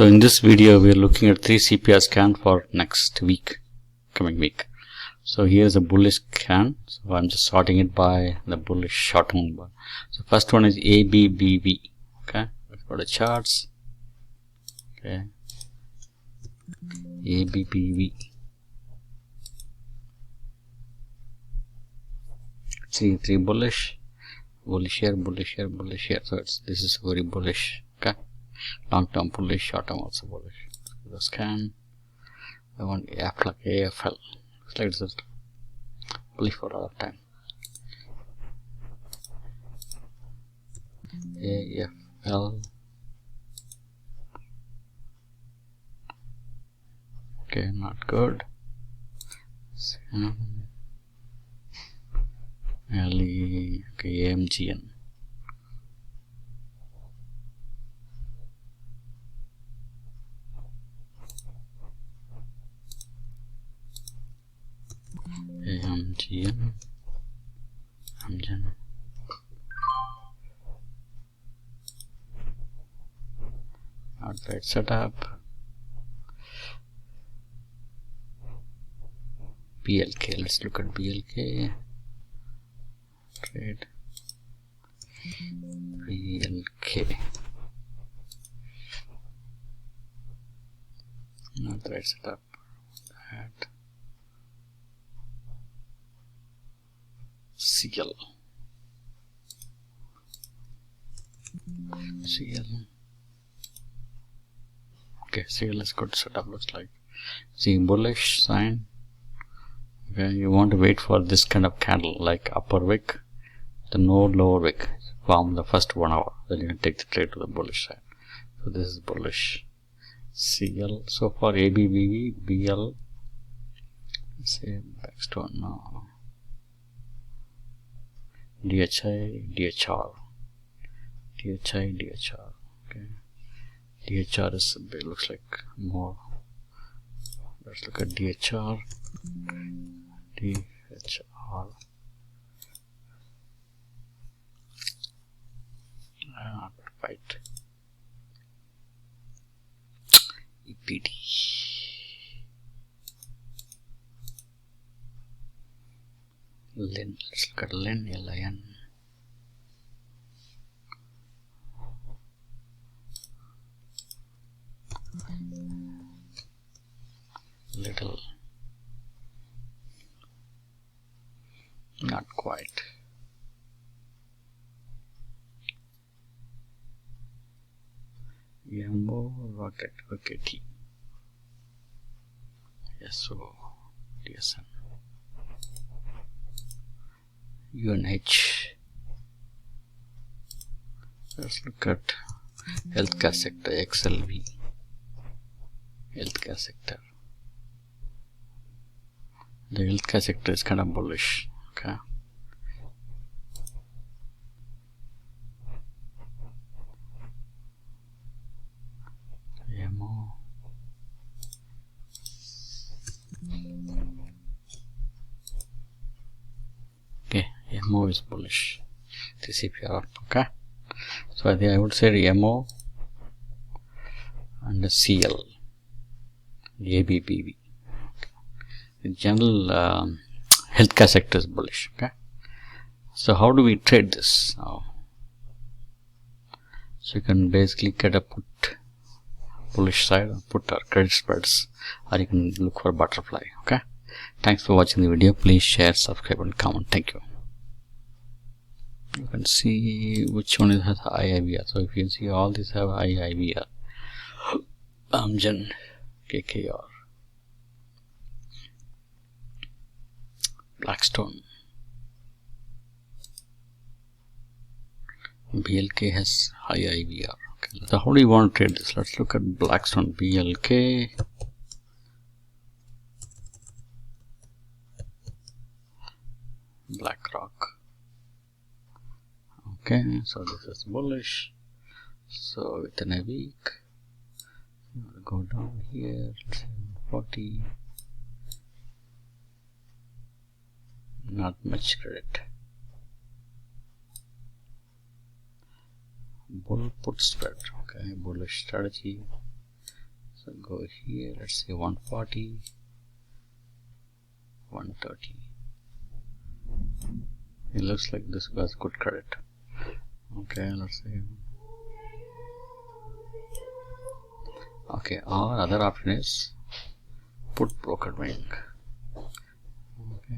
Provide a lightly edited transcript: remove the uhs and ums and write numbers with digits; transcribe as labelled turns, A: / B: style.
A: So in this video we are looking at 3 CPR scan for next week, coming week. So here's a bullish scan. So I'm just sorting it by the bullish short-term bar. So first one is ABBV. Okay, let's go to charts. Okay, ABBV. See, 3 bullish here, bullish here, bullish here. So this is very bullish. Okay, long-term bullish, short-term also bullish. So the scan. I want AF like AFL. It's like this, bullish for a lot of time. AFL. Okay, not good. LE, okay, AMGN. AMGN. AMGN. Outright setup. BLK. Let's look at BLK. Trade BLK. Outright setup. That. CL. Okay, CL is good setup, looks like. See, bullish sign. Okay, you want to wait for this kind of candle, like upper wick, the no lower wick, form the first 1 hour. Then you can take the trade to the bullish side. So this is bullish. CL. So for ABBV, BL. Let's say backstone now. DHI, DHR. DHI, DHR. Okay. DHR is a bit, looks like more. Let's look at DHR. DHR. Not right. EPD. LIN. Let's look at LIN. LIN. Little. Not quite. Yambo rocket. Okay, T. SO. DSN. UNH. Let's look at healthcare sector. XLV. Healthcare sector. The healthcare sector is kind of bullish. Okay. MO. Okay, MO is bullish. The CPR. Okay. So I think I would say MO and the CL. The ABBV. Okay. The general healthcare sector is bullish. Okay. So how do we trade this now? So you can basically get a put bullish side, put or credit spreads, or you can look for butterfly. Okay. Thanks for watching the video. Please share, subscribe, and comment. Thank you. You can see which one has high IVR. So if you see all these have high IVR. Amgen, KKR, Blackstone, BLK has high IVR. Okay. So how do you want to trade this? Let's look at Blackstone, BLK, BlackRock. Okay, so this is bullish. So within a week, you want to go down here, let's say 40. Not much credit. Bull put spread. Okay, bullish strategy. So go here, let's say 140, 130. It looks like this was good credit. Okay, let's see. Okay, our other option is put broker wing. Okay,